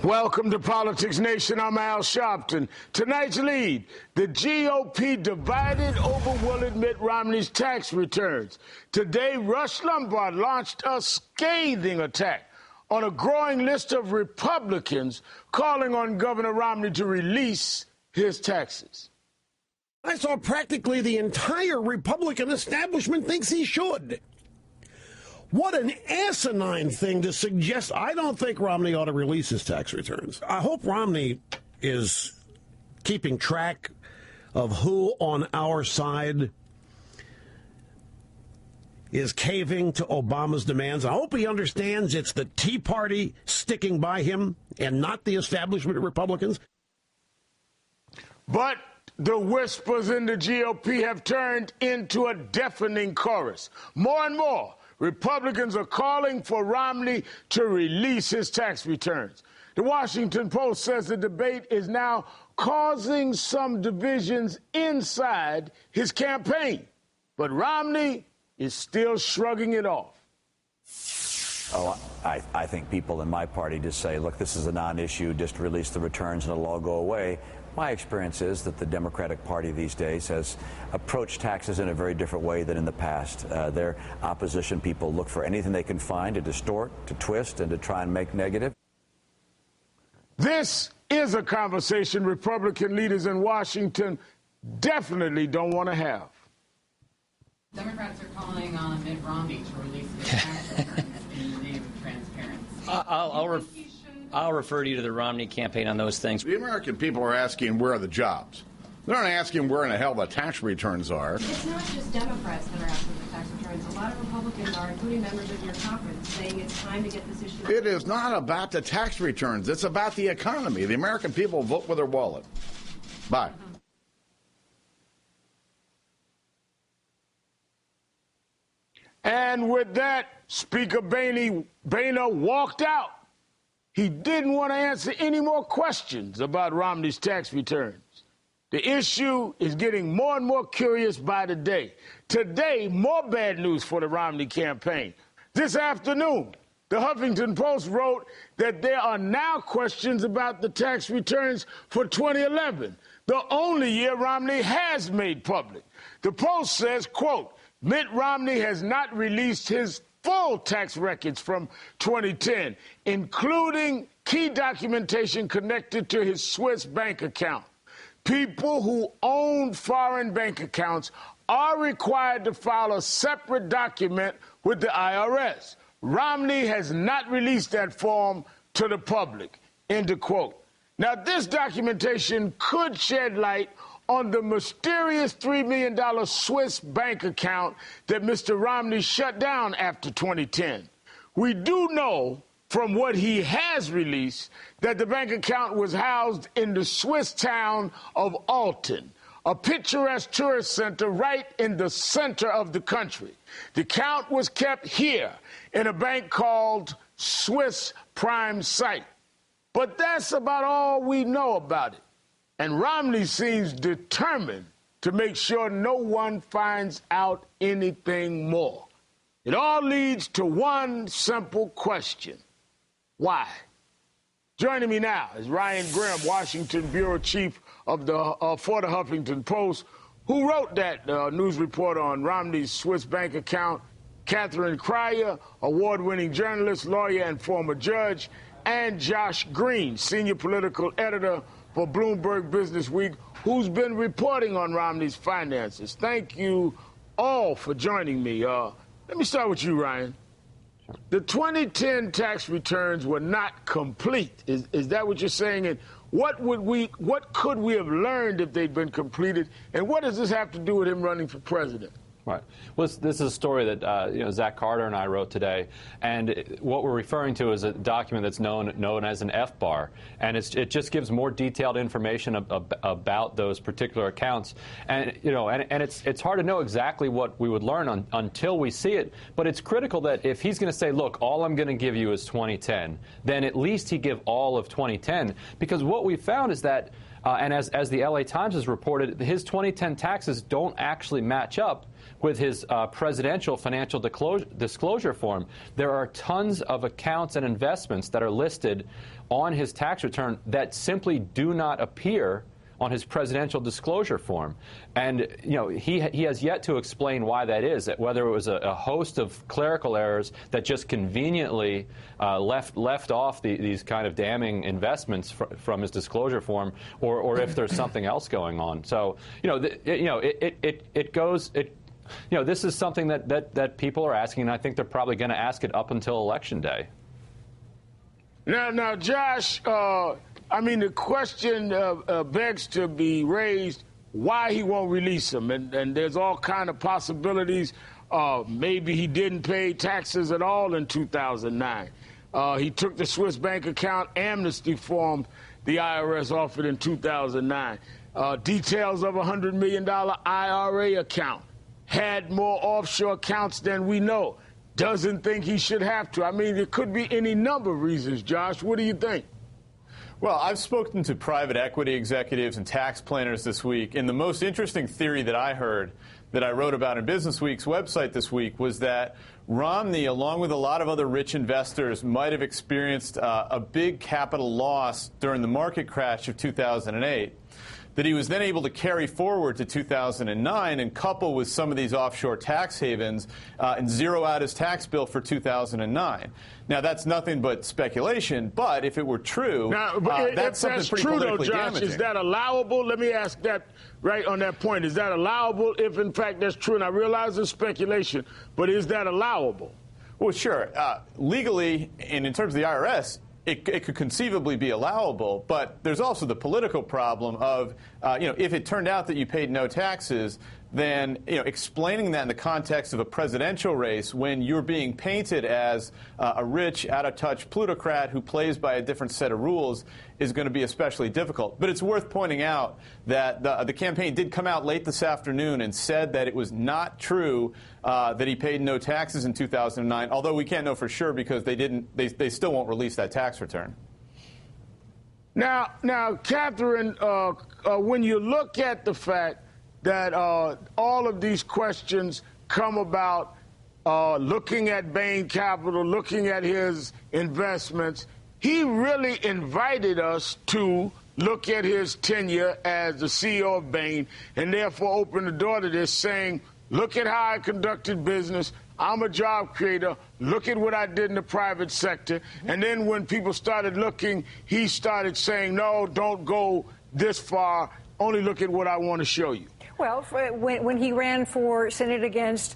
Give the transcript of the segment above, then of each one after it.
Welcome to Politics Nation. I'm Al Sharpton. Tonight's lead, the GOP divided over will admit Romney's tax returns. Today, Rush Limbaugh launched a scathing attack on a growing list of Republicans calling on Governor Romney to release his taxes. I saw practically the entire Republican establishment thinks he should. What an asinine thing to suggest. I don't think Romney ought to release his tax returns. I hope Romney is keeping track of who on our side is caving to Obama's demands. I hope he understands it's the Tea Party sticking by him and not the establishment of Republicans. But the whispers in the GOP have turned into a deafening chorus. More and more Republicans are calling for Romney to release his tax returns. The Washington Post says the debate is now causing some divisions inside his campaign. But Romney is still shrugging it off. Oh, I think people in my party just say, look, this is a non-issue, just release the returns and it'll all go away. My experience is that the Democratic Party these days has approached taxes in a very different way than in the past. Their opposition people look for anything they can find to distort, to twist, and to try and make negative. This is a conversation Republican leaders in Washington definitely don't want to have. Democrats are calling on Mitt Romney to release his tax returns in the name of transparency. I'll refer you to the Romney campaign on those things. The American people are asking, where are the jobs? They're not asking where in the hell the tax returns are. It's not just Democrats that are asking for tax returns. A lot of Republicans are, including members of your conference, saying it's time to get this issue. It is not about the tax returns. It's about the economy. The American people vote with their wallet. Bye. And with that, Speaker Boehner walked out. He didn't want to answer any more questions about Romney's tax returns. The issue is getting more and more curious by the day. Today, more bad news for the Romney campaign. This afternoon, the Huffington Post wrote that there are now questions about the tax returns for 2011, the only year Romney has made public. The Post says, quote, Mitt Romney has not released his full tax records from 2010, including key documentation connected to his Swiss bank account. People who own foreign bank accounts are required to file a separate document with the IRS. Romney has not released that form to the public, end of quote. Now, this documentation could shed light on the mysterious $3 million Swiss bank account that Mr. Romney shut down after 2010. We do know from what he has released that the bank account was housed in the Swiss town of Alton, a picturesque tourist center right in the center of the country. The account was kept here in a bank called Swiss Prime Site. But that's about all we know about it. And Romney seems determined to make sure no one finds out anything more. It all leads to one simple question. Why? Joining me now is Ryan Grimm, Washington bureau chief of for the Huffington Post, who wrote that news report on Romney's Swiss bank account, Catherine Cryer, award-winning journalist, lawyer, and former judge, and Josh Green, senior political editor for Bloomberg Business Week, who's been reporting on Romney's finances. Thank you all for joining me. Let me start with you, Ryan. The 2010 tax returns were not complete. Is that what you're saying? And what could we have learned if they'd been completed? And what does this have to do with him running for president? Right. Well, this is a story that Zach Carter and I wrote today, and what we're referring to is a document that's known as an F-bar, and it just gives more detailed information about those particular accounts, and it's hard to know exactly what we would learn until we see it. But it's critical that if he's going to say, look, all I'm going to give you is 2010, then at least he give all of 2010, because what we found is that And as the LA Times has reported, his 2010 taxes don't actually match up with his presidential financial disclosure form. There are tons of accounts and investments that are listed on his tax return that simply do not appear on his presidential disclosure form. And, you know, he has yet to explain why that is, that whether it was a host of clerical errors that just conveniently left off these kind of damning investments from his disclosure form, or if there's something else going on. So, you know, this is something that people are asking, and I think they're probably going to ask it up until Election Day. Now, Josh, I mean, the question begs to be raised why he won't release them. And there's all kind of possibilities. Maybe he didn't pay taxes at all in 2009. He took the Swiss bank account amnesty form the IRS offered in 2009. Details of a $100 million IRA account. Had more offshore accounts than we know. Doesn't think he should have to. I mean, there could be any number of reasons, Josh. What do you think? Well, I've spoken to private equity executives and tax planners this week, and the most interesting theory that I heard that I wrote about in Business Week's website this week was that Romney, along with a lot of other rich investors, might have experienced a big capital loss during the market crash of 2008. That he was then able to carry forward to 2009 and couple with some of these offshore tax havens and zero out his tax bill for 2009. Now, that's nothing but speculation, but if it were true, that's something pretty politically damaging. Is that allowable? Let me ask that right on that point. Is that allowable if, in fact, that's true? And I realize it's speculation, but is that allowable? Well, sure. Legally, and in terms of the IRS, it could conceivably be allowable, but there's also the political problem of, if it turned out that you paid no taxes, then, explaining that in the context of a presidential race when you're being painted as a rich, out-of-touch plutocrat who plays by a different set of rules is going to be especially difficult. But it's worth pointing out that the campaign did come out late this afternoon and said that it was not true that he paid no taxes in 2009, although we can't know for sure because they still won't release that tax return. Now, Catherine, when you look at the fact that all of these questions come about looking at Bain Capital, looking at his investments, he really invited us to look at his tenure as the CEO of Bain and therefore open the door to this, saying, look at how I conducted business. I'm a job creator. Look at what I did in the private sector. And then when people started looking, he started saying, no, don't go this far. Only look at what I want to show you. Well, when he ran for Senate against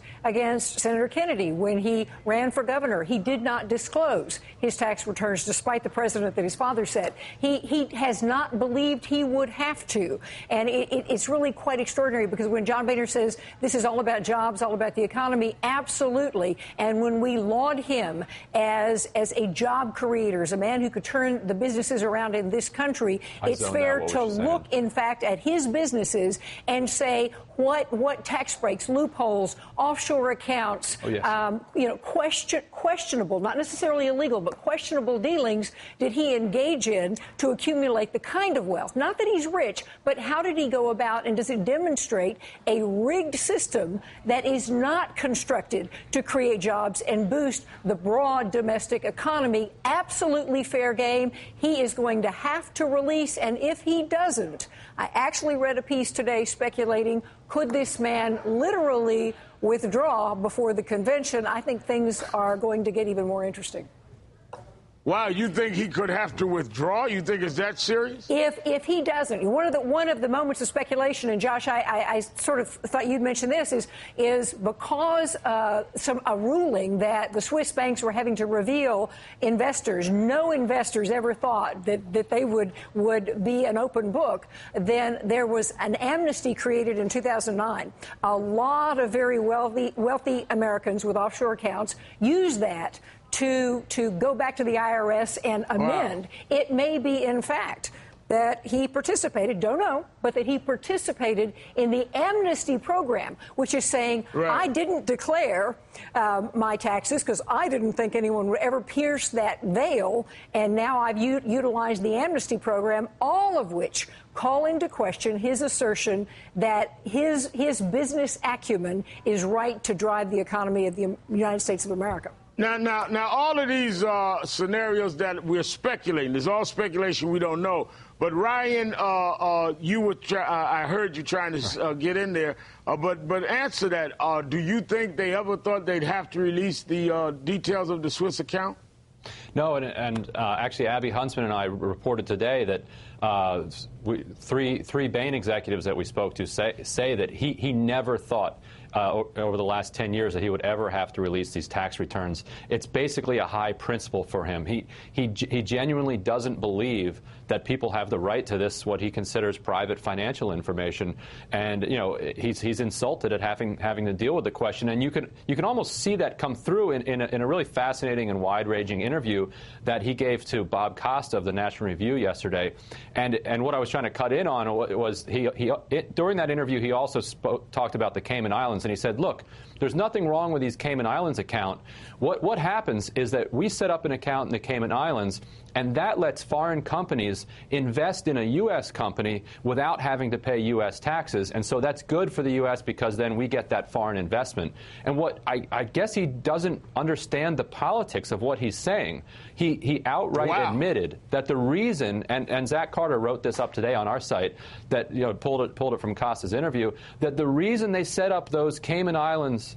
Senator Kennedy, when he ran for governor, he did not disclose his tax returns, despite the precedent that his father set. He has not believed he would have to. And it's really quite extraordinary, because when John Boehner says this is all about jobs, all about the economy, absolutely. And when we laud him as a job creator, as a man who could turn the businesses around in this country, it's fair to look, in fact, at his businesses and say, what tax breaks, loopholes, offshore accounts, questionable, not necessarily illegal, but questionable dealings did he engage in to accumulate the kind of wealth? Not that he's rich, but how did he go about, and does it demonstrate a rigged system that is not constructed to create jobs and boost the broad domestic economy? Absolutely fair game. He is going to have to release, and if he doesn't, I actually read a piece today speculating, could this man literally withdraw before the convention? I think things are going to get even more interesting. Wow, you think he could have to withdraw? You think it's that serious? If he doesn't, one of the moments of speculation, and Josh, I sort of thought you'd mention this, is because a ruling that the Swiss banks were having to reveal investors. No investors ever thought that they would be an open book. Then there was an amnesty created in 2009. A lot of very wealthy Americans with offshore accounts used that to go back to the IRS and amend. Wow. It may be, in fact, that he participated, don't know, but that he participated in the amnesty program, which is saying, I didn't declare my taxes because I didn't think anyone would ever pierce that veil, and now I've utilized the amnesty program, all of which call into question his assertion that his business acumen is right to drive the economy of the United States of America. Now, all of these scenarios that we're speculating, there's all speculation, we don't know. But Ryan, I heard you trying to get in there, but answer that. Do you think they ever thought they'd have to release the details of the Swiss account? No, and actually, Abby Huntsman and I reported today that three Bain executives that we spoke to say that he never thought over the last 10 years that he would ever have to release these tax returns. It's basically a high principle for him. He genuinely doesn't believe that people have the right to this, what he considers private financial information, and he's insulted at having to deal with the question. And you can almost see that come through in a really fascinating and wide-ranging interview that he gave to Bob Costa of the National Review yesterday. And what I was trying to cut in on was during that interview he also talked about the Cayman Islands, and he said, look, there's nothing wrong with these Cayman Islands account. What happens is that we set up an account in the Cayman Islands, and that lets foreign companies invest in a U.S. company without having to pay U.S. taxes. And so that's good for the U.S. because then we get that foreign investment. And what I guess he doesn't understand the politics of what he's saying. He outright admitted that the reason, and Zach Carter wrote this up today on our site, that pulled it from Costa's interview, that the reason they set up those Cayman Islands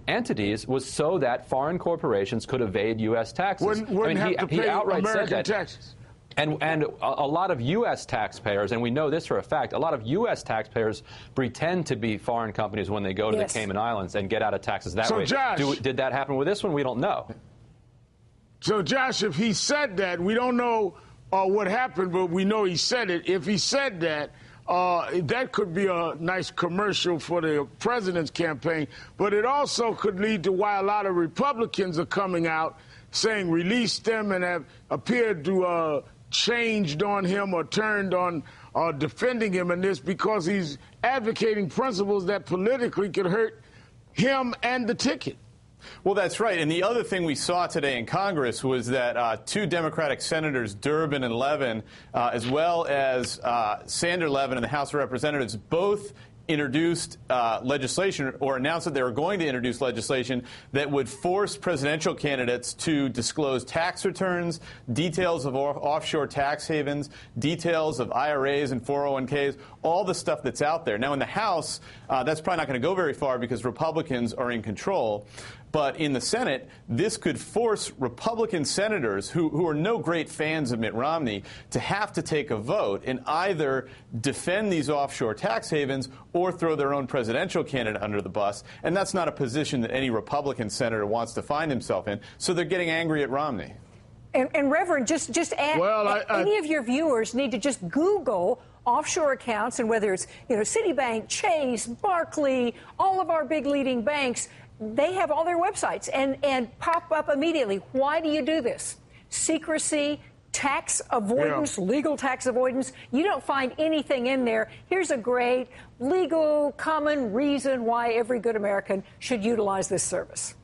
entities was so that foreign corporations could evade U.S. taxes. He outright American said that. Taxes. And a lot of U.S. taxpayers, and we know this for a fact, a lot of U.S. taxpayers pretend to be foreign companies when they go to the Cayman Islands and get out of taxes that way. Josh, did that happen with this one? We don't know. So, Josh, if he said that, we don't know what happened, but we know he said it. If he said that, that could be a nice commercial for the president's campaign, but it also could lead to why a lot of Republicans are coming out saying release them and have appeared to changed on him or turned on defending him in this, because he's advocating principles that politically could hurt him and the ticket. Well, that's right. And the other thing we saw today in Congress was that two Democratic senators, Durbin and Levin, as well as Sander Levin in the House of Representatives, both introduced legislation or announced that they were going to introduce legislation that would force presidential candidates to disclose tax returns, details of offshore tax havens, details of IRAs and 401ks, all the stuff that's out there. Now, in the House, that's probably not going to go very far because Republicans are in control. But in the Senate, this could force Republican senators who are no great fans of Mitt Romney to have to take a vote and either defend these offshore tax havens or throw their own presidential candidate under the bus. And that's not a position that any Republican senator wants to find himself in. So they're getting angry at Romney. And Reverend, just add, any of your viewers need to just Google offshore accounts, and whether it's Citibank, Chase, Barclay, all of our big leading banks, they have all their websites and pop up immediately. Why do you do this? Secrecy, tax avoidance, legal tax avoidance. You don't find anything in there. Here's a great legal common reason why every good American should utilize this service.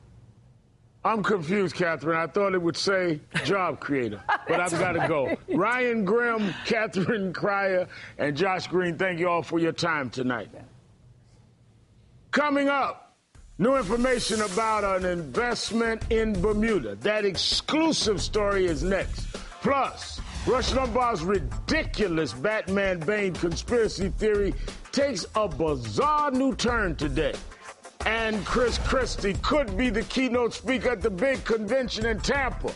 I'm confused, Catherine. I thought it would say job creator, but I've got to go. Ryan Grimm, Catherine Cryer, and Josh Green, thank you all for your time tonight. Coming up, new information about an investment in Bermuda. That exclusive story is next. Plus, Rush Limbaugh's ridiculous Batman Bane conspiracy theory takes a bizarre new turn today. And Chris Christie could be the keynote speaker at the big convention in Tampa,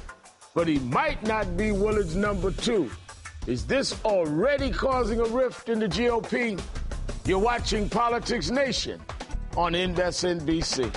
but he might not be Willard's number 2. Is this already causing a rift in the GOP? You're watching Politics Nation on MSNBC.